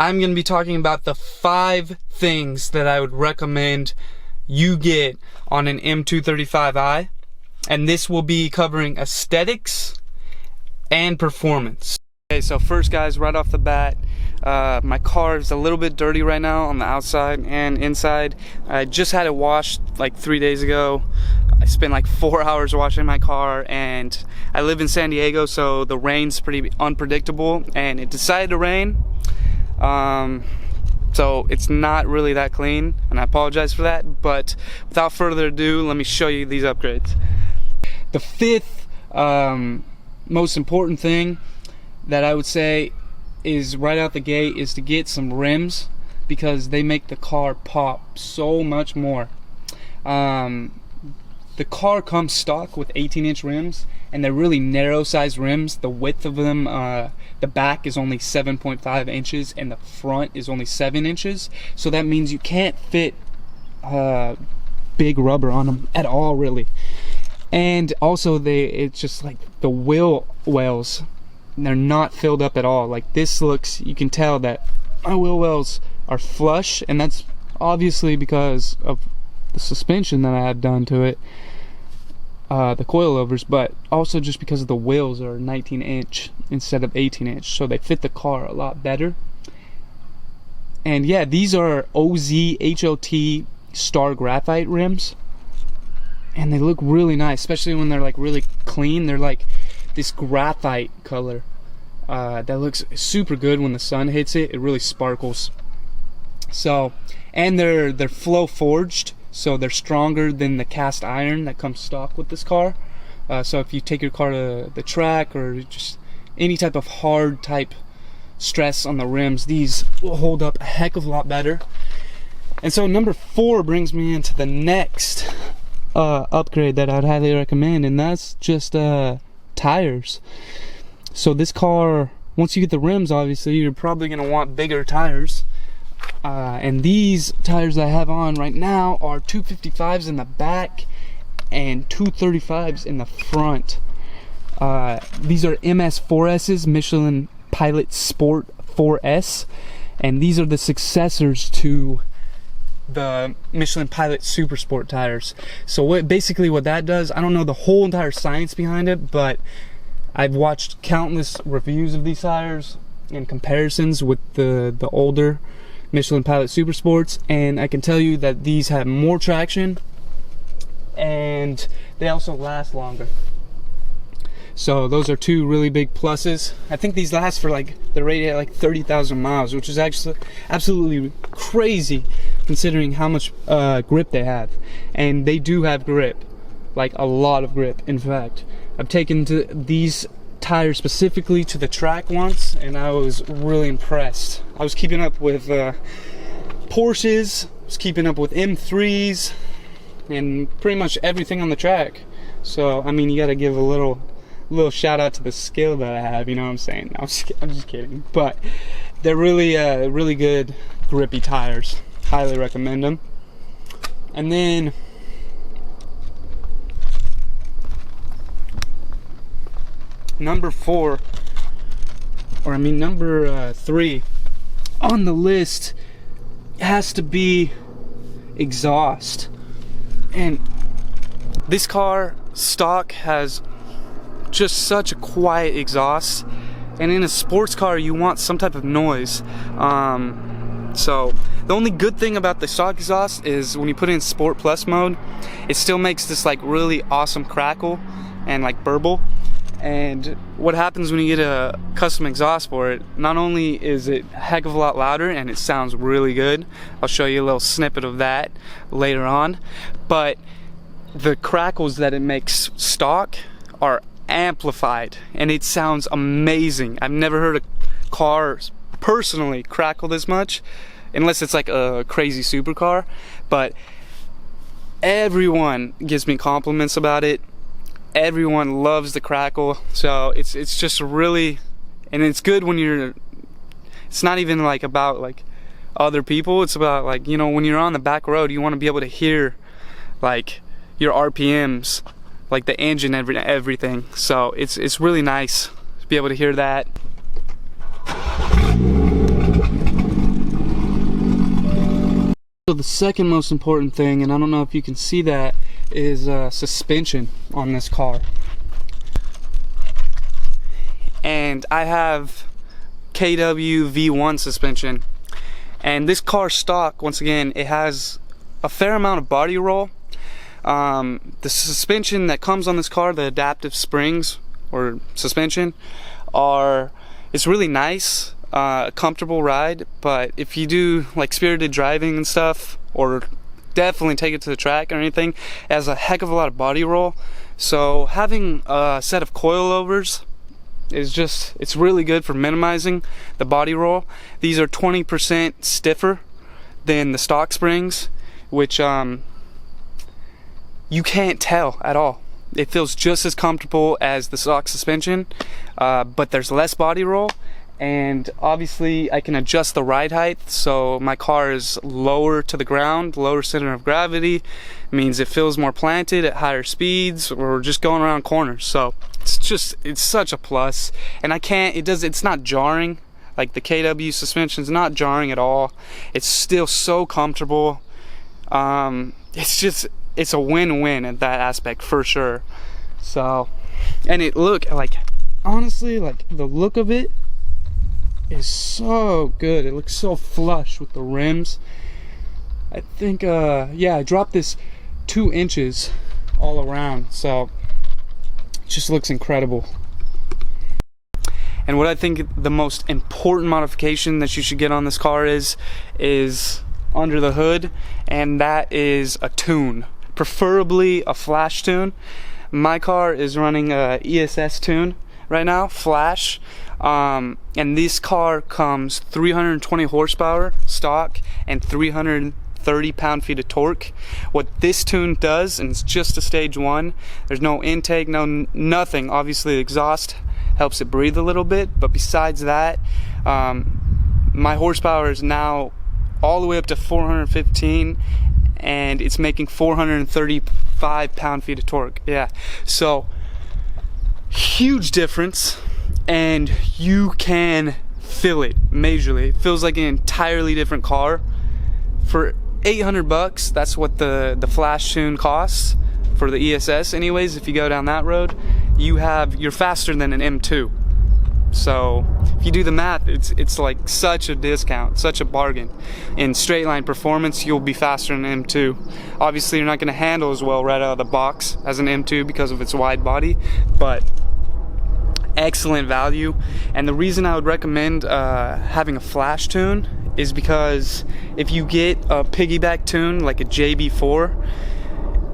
I'm going to be talking about the 5 things that I would recommend you get on an M235i, and this will be covering aesthetics and performance. Okay, so first guys, right off the bat, my car is a little bit dirty right now on the outside and inside. I just had it washed like 3 days ago. I spent like 4 hours washing my car, and I live in San Diego, so the rain's pretty unpredictable, and it decided to rain. So it's not really that clean, and I apologize for that, but without further ado, let me show you these upgrades. The 5th most important thing that I would say is right out the gate is to get some rims, because they make the car pop so much more. The car comes stock with 18-inch rims, and they're really narrow size rims. The width of them, the back is only 7.5 inches and the front is only 7 inches, so that means you can't fit big rubber on them at all, really. And also it's just like the wheel wells, they're not filled up at all. Like this looks, you can tell that my wheel wells are flush, and that's obviously because of the suspension that I have done to it, the coilovers, but also just because of the wheels are 19-inch instead of 18-inch, so they fit the car a lot better. And yeah, these are OZ HOT Star Graphite rims, and they look really nice, especially when they're like really clean. They're like this graphite color that looks super good when the sun hits it. It really sparkles. So, and they're flow forged, so they're stronger than the cast iron that comes stock with this car. So if you take your car to the track or just any type of hard type stress on the rims, these will hold up a heck of a lot better. And so number 4 brings me into the next upgrade that I'd highly recommend, and that's just tires. So this car, once you get the rims, obviously you're probably going to want bigger tires. And these tires I have on right now are 255s in the back and 235s in the front. These are MS4S's, Michelin Pilot Sport 4S, and these are the successors to the Michelin Pilot Super Sport tires. So basically what that does, I don't know the whole entire science behind it, but I've watched countless reviews of these tires and comparisons with the older Michelin Pilot Super Sports, and I can tell you that these have more traction and they also last longer. So those are 2 really big pluses. I think these last for like, they're rated at like 30,000 miles, which is actually absolutely crazy considering how much grip they have. And they do have grip, like a lot of grip. In fact, I've taken these tires specifically to the track once, and I was really impressed. I was keeping up with Porsches, was keeping up with M3s, and pretty much everything on the track. So I mean, you gotta give a little shout out to the skill that I have, you know what I'm saying? I'm just kidding, but they're really really good grippy tires. Highly recommend them. And then number 3 on the list has to be exhaust. And this car stock has just such a quiet exhaust, and in a sports car you want some type of noise. So the only good thing about the stock exhaust is when you put it in Sport Plus mode, it still makes this like really awesome crackle and like burble. And what happens when you get a custom exhaust for it, not only is it a heck of a lot louder and it sounds really good, I'll show you a little snippet of that later on, but the crackles that it makes stock are amplified and it sounds amazing. I've never heard a car personally crackle this much, unless it's like a crazy supercar, but everyone gives me compliments about it. Everyone loves the crackle, so it's just really, and it's good when you're, it's not even like about like other people, it's about like, you know, when you're on the back road, you want to be able to hear like your RPMs, like the engine, everything. So it's really nice to be able to hear that. So the second most important thing, and I don't know if you can see that, is suspension on this car. And I have KW V1 suspension, and this car stock, once again, it has a fair amount of body roll. The suspension that comes on this car, the adaptive springs or suspension, it's really nice, comfortable ride. But if you do like spirited driving and stuff, or definitely take it to the track or anything, it has a heck of a lot of body roll. So having a set of coilovers it's really good for minimizing the body roll. These are 20% stiffer than the stock springs, which you can't tell at all. It feels just as comfortable as the stock suspension, but there's less body roll. And obviously I can adjust the ride height, so my car is lower to the ground, lower center of gravity. It means it feels more planted at higher speeds or just going around corners. So it's such a plus. And it's not jarring. Like the KW suspension is not jarring at all. It's still so comfortable. It's a win-win at that aspect for sure. So, and honestly, like the look of it is so good. It looks so flush with the rims. I think yeah, I dropped this 2 inches all around, so it just looks incredible. And what I think the most important modification that you should get on this car is under the hood, and that is a tune, preferably a flash tune. My car is running a ESS tune right now, flash. And this car comes 320 horsepower stock and 330 pound-feet of torque. What this tune does, and it's just a stage 1, there's no intake, nothing. Obviously the exhaust helps it breathe a little bit, but besides that, my horsepower is now all the way up to 415, and it's making 435 pound-feet of torque. Yeah, so huge difference. And you can feel it majorly. It feels like an entirely different car. For $800, that's what the flash tune costs for the ESS. Anyways, if you go down that road, you're faster than an M2. So if you do the math, it's like such a discount, such a bargain. In straight line performance, you'll be faster than an M2. Obviously, you're not going to handle as well right out of the box as an M2 because of its wide body, but excellent value. And the reason I would recommend having a flash tune is because if you get a piggyback tune like a JB4,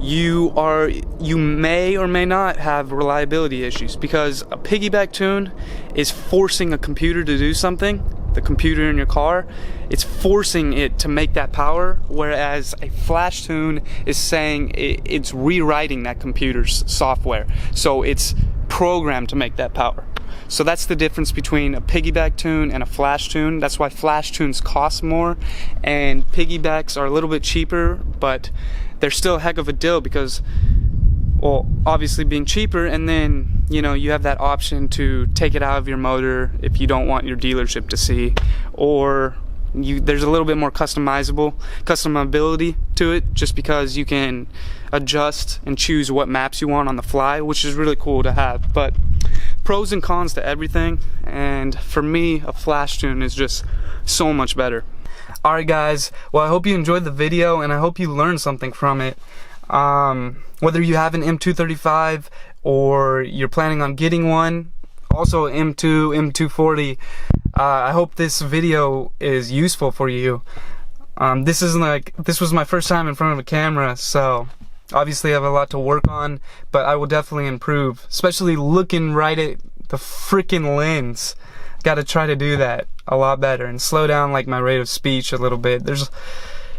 you may or may not have reliability issues, because a piggyback tune is forcing a computer to do something. The computer in your car, it's forcing it to make that power, whereas a flash tune is saying it's rewriting that computer's software, so it's programmed to make that power. So that's the difference between a piggyback tune and a flash tune. That's why flash tunes cost more and piggybacks are a little bit cheaper, but they're still a heck of a deal because, well, obviously being cheaper, and then you have that option to take it out of your motor if you don't want your dealership to see, or there's a little bit more customability to it, just because you can adjust and choose what maps you want on the fly, which is really cool to have. But pros and cons to everything, and for me, a flash tune is just so much better. Alright guys, well, I hope you enjoyed the video and I hope you learned something from it. Whether you have an M235 or you're planning on getting one, also M2, M240, I hope this video is useful for you. This was my first time in front of a camera, so obviously I have a lot to work on, but I will definitely improve, especially looking right at the freaking lens. Gotta try to do that a lot better and slow down like my rate of speech a little bit.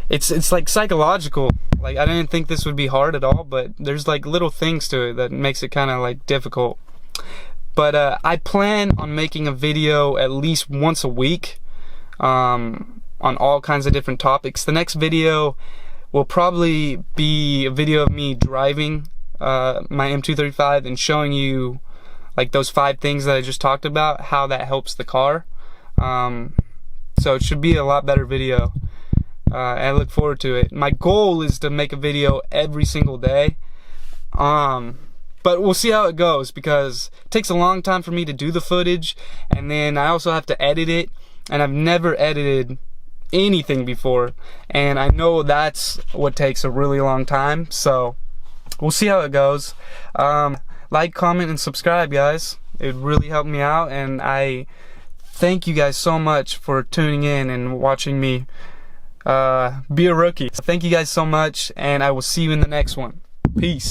It's like psychological. Like, I didn't think this would be hard at all, but there's like little things to it that makes it kind of like difficult. But I plan on making a video at least once a week on all kinds of different topics. The next video will probably be a video of me driving my M235 and showing you like those 5 things that I just talked about, how that helps the car. So it should be a lot better video. I look forward to it. My goal is to make a video every single day. But we'll see how it goes, because it takes a long time for me to do the footage, and then I also have to edit it, and I've never edited anything before, and I know that's what takes a really long time. So we'll see how it goes. Like, comment, and subscribe, guys. It would really help me out, and I thank you guys so much for tuning in and watching me be a rookie. So thank you guys so much, and I will see you in the next one. Peace.